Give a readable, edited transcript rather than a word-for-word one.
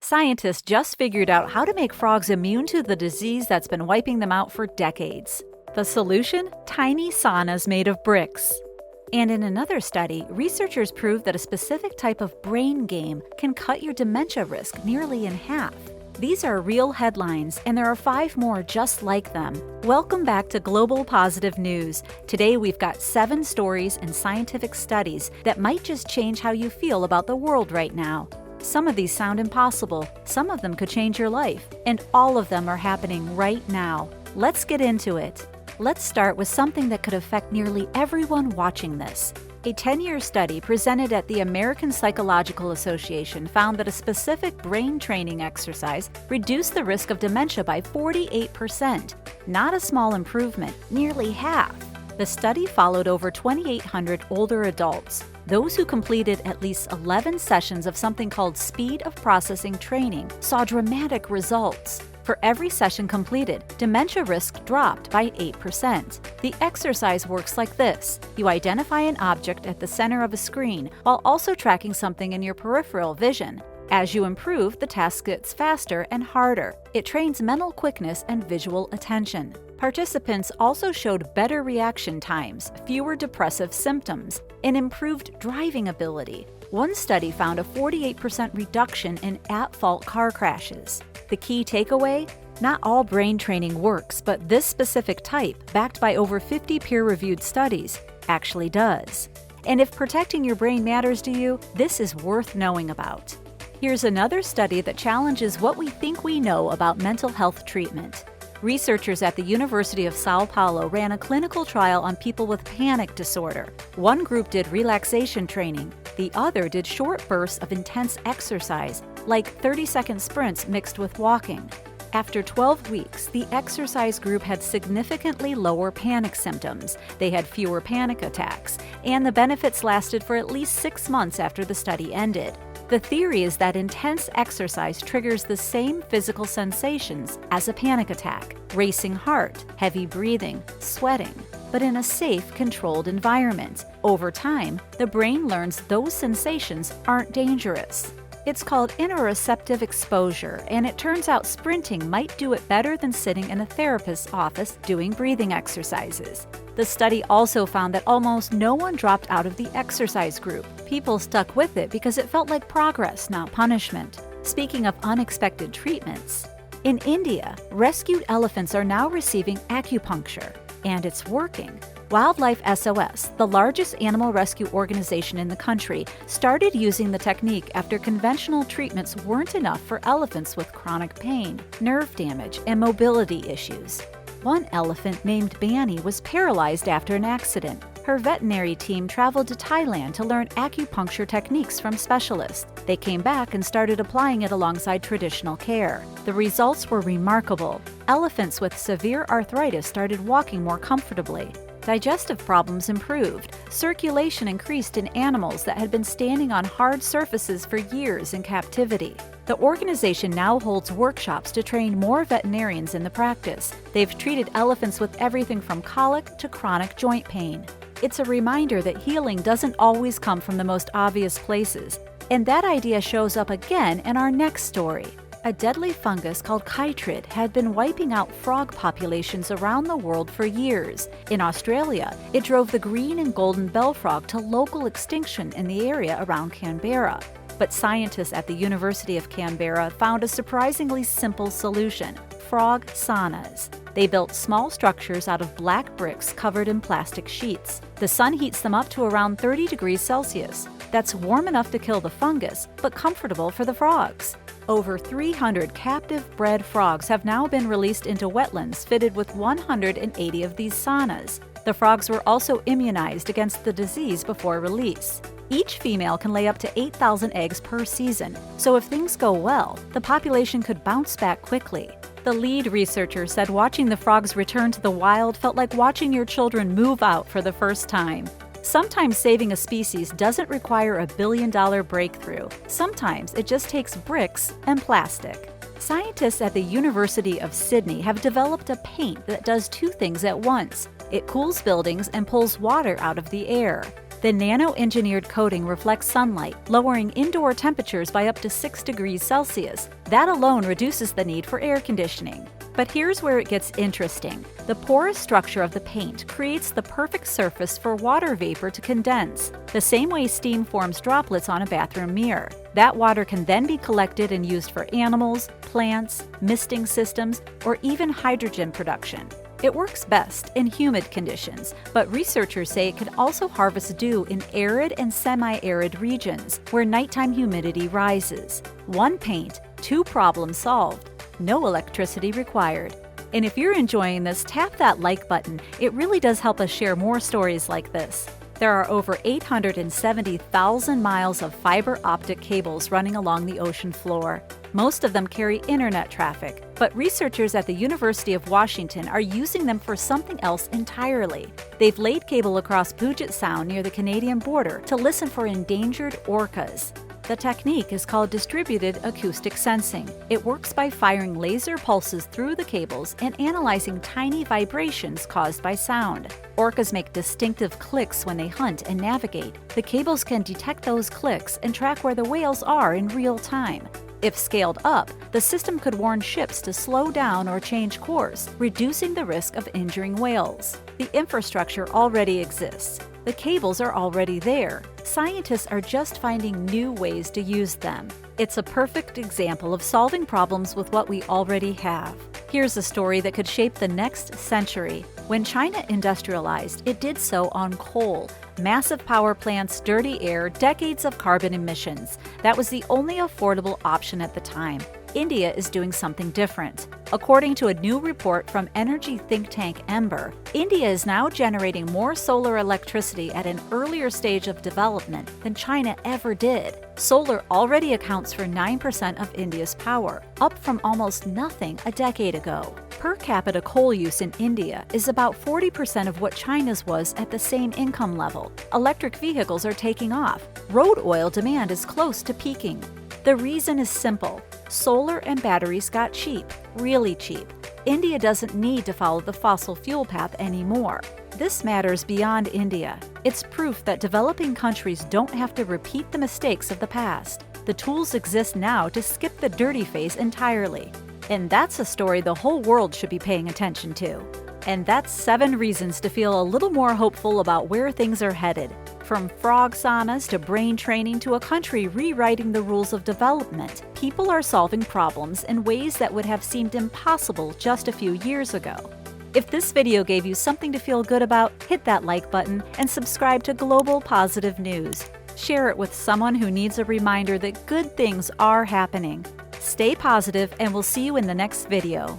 Scientists just figured out how to make frogs immune to the disease that's been wiping them out for decades. The solution? Tiny saunas made of bricks. And in another study, researchers proved that a specific type of brain game can cut your dementia risk nearly in half. These are real headlines, and there are 5 more just like them. Welcome back to Global Positive News. Today we've got 7 stories and scientific studies that might just change how you feel about the world right now. Some of these sound impossible, some of them could change your life, and all of them are happening right now. Let's get into it. Let's start with something that could affect nearly everyone watching this. A 10-year study presented at the American Psychological Association found that a specific brain training exercise reduced the risk of dementia by 48%. Not a small improvement, nearly half. The study followed over 2,800 older adults, those who completed at least 11 sessions of something called speed of processing training saw dramatic results. For every session completed, dementia risk dropped by 8%. The exercise works like this. You identify an object at the center of a screen while also tracking something in your peripheral vision. As you improve, the task gets faster and harder. It trains mental quickness and visual attention. Participants also showed better reaction times, fewer depressive symptoms, and improved driving ability. One study found a 48% reduction in at-fault car crashes. The key takeaway? Not all brain training works, but this specific type, backed by over 50 peer-reviewed studies, actually does. And if protecting your brain matters to you, this is worth knowing about. Here's another study that challenges what we think we know about mental health treatment. Researchers at the University of Sao Paulo ran a clinical trial on people with panic disorder. One group did relaxation training. The other did short bursts of intense exercise, like 30-second sprints mixed with walking. After 12 weeks, the exercise group had significantly lower panic symptoms. They had fewer panic attacks, and the benefits lasted for at least 6 months after the study ended. The theory is that intense exercise triggers the same physical sensations as a panic attack: racing heart, heavy breathing, sweating, but in a safe, controlled environment. Over time, the brain learns those sensations aren't dangerous. It's called interoceptive exposure, and it turns out sprinting might do it better than sitting in a therapist's office doing breathing exercises. The study also found that almost no one dropped out of the exercise group. People stuck with it because it felt like progress, not punishment. Speaking of unexpected treatments, in India, rescued elephants are now receiving acupuncture, and it's working. Wildlife SOS, the largest animal rescue organization in the country, started using the technique after conventional treatments weren't enough for elephants with chronic pain, nerve damage, and mobility issues. One elephant named Banny was paralyzed after an accident. Her veterinary team traveled to Thailand to learn acupuncture techniques from specialists. They came back and started applying it alongside traditional care. The results were remarkable. Elephants with severe arthritis started walking more comfortably. Digestive problems improved. Circulation increased in animals that had been standing on hard surfaces for years in captivity. The organization now holds workshops to train more veterinarians in the practice. They've treated elephants with everything from colic to chronic joint pain. It's a reminder that healing doesn't always come from the most obvious places. And that idea shows up again in our next story. A deadly fungus called chytrid had been wiping out frog populations around the world for years. In Australia, it drove the green and golden bell frog to local extinction in the area around Canberra. But scientists at the University of Canberra found a surprisingly simple solution: frog saunas. They built small structures out of black bricks covered in plastic sheets. The sun heats them up to around 30 degrees Celsius. That's warm enough to kill the fungus, but comfortable for the frogs. Over 300 captive-bred frogs have now been released into wetlands fitted with 180 of these saunas. The frogs were also immunized against the disease before release. Each female can lay up to 8,000 eggs per season, so if things go well, the population could bounce back quickly. The lead researcher said watching the frogs return to the wild felt like watching your children move out for the first time. Sometimes saving a species doesn't require a billion-dollar breakthrough. Sometimes it just takes bricks and plastic. Scientists at the University of Sydney have developed a paint that does 2 things at once. It cools buildings and pulls water out of the air. The nano-engineered coating reflects sunlight, lowering indoor temperatures by up to 6 degrees Celsius. That alone reduces the need for air conditioning. But here's where it gets interesting. The porous structure of the paint creates the perfect surface for water vapor to condense, the same way steam forms droplets on a bathroom mirror. That water can then be collected and used for animals, plants, misting systems, or even hydrogen production. It works best in humid conditions, but researchers say it can also harvest dew in arid and semi-arid regions where nighttime humidity rises. One paint, two problems solved. No electricity required. And if you're enjoying this, tap that like button. It really does help us share more stories like this. There are over 870,000 miles of fiber optic cables running along the ocean floor. Most of them carry internet traffic, but researchers at the University of Washington are using them for something else entirely. They've laid cable across Puget Sound near the Canadian border to listen for endangered orcas. The technique is called distributed acoustic sensing. It works by firing laser pulses through the cables and analyzing tiny vibrations caused by sound. Orcas make distinctive clicks when they hunt and navigate. The cables can detect those clicks and track where the whales are in real time. If scaled up, the system could warn ships to slow down or change course, reducing the risk of injuring whales. The infrastructure already exists. The cables are already there. Scientists are just finding new ways to use them. It's a perfect example of solving problems with what we already have. Here's a story that could shape the next century. When China industrialized, it did so on coal. Massive power plants, dirty air, decades of carbon emissions. That was the only affordable option at the time. India is doing something different. According to a new report from energy think tank Ember, India is now generating more solar electricity at an earlier stage of development than China ever did. Solar already accounts for 9% of India's power, up from almost nothing a decade ago. Per capita coal use in India is about 40% of what China's was at the same income level. Electric vehicles are taking off. Road oil demand is close to peaking. The reason is simple. Solar and batteries got cheap, really cheap. India doesn't need to follow the fossil fuel path anymore. This matters beyond India. It's proof that developing countries don't have to repeat the mistakes of the past. The tools exist now to skip the dirty phase entirely. And that's a story the whole world should be paying attention to. And that's 7 reasons to feel a little more hopeful about where things are headed. From frog saunas to brain training to a country rewriting the rules of development, people are solving problems in ways that would have seemed impossible just a few years ago. If this video gave you something to feel good about, hit that like button and subscribe to Global Positive News. Share it with someone who needs a reminder that good things are happening. Stay positive, and we'll see you in the next video.